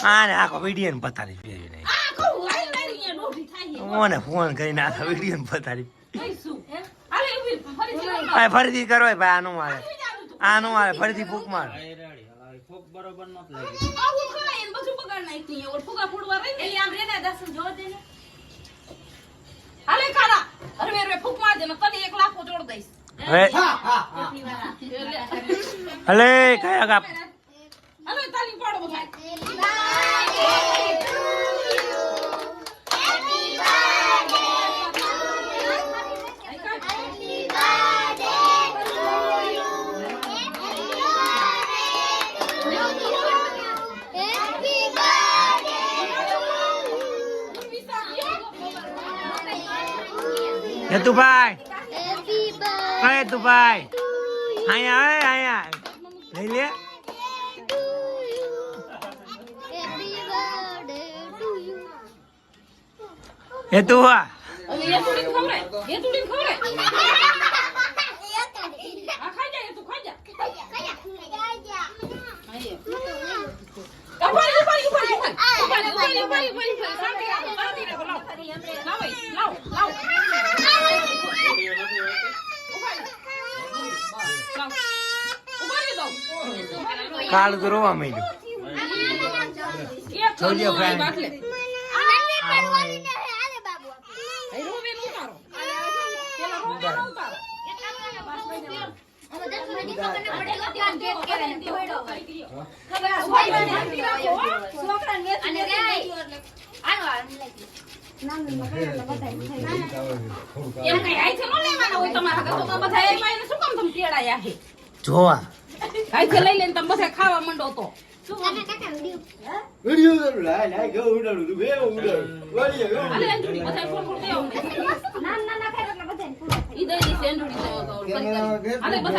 આને આખો વિડીયો ને પતારી પીવી નહીં ઓને ફોન કરીને આખો વિડીયો ને પતારી આ ફરીથી કરો ભાઈ આનું મારે ફરીથી ફૂક માર ફૂક બરોબર નત લાગી આવું ખાય એને બધું બગાડ નાખી ઓર ફૂગા ફોડવા રહી ને આમ રેને દર્શન જો દે ને હાલે ખારા અરે ફૂક માર દે ને તને 1 લાખ જોડ દઈશ હલે કયા ગાપ હલે તાલી પાડો બધા હેતુભાઈ હેતુભાઈ અહીંયા લઈ લે હેતુ હા એ તુડી ખવરે આ ખાઈ જા તું ખાઈ જા કાળ તો રોવા માંડ્યું જોજો ફ્રેન્ડ જોવા આઈથી લઈ લઈને તમે બધા ખાવા માંડો તો વિડિયો લાય ગયો ઉડાડું તું બે ઉડાડું વાડીયા અલે અંજુડી બધા ફોન કરતે આવું ના ખાય એટલે બધા ઈ દઈ સેન્ડુડી તો અલે બધા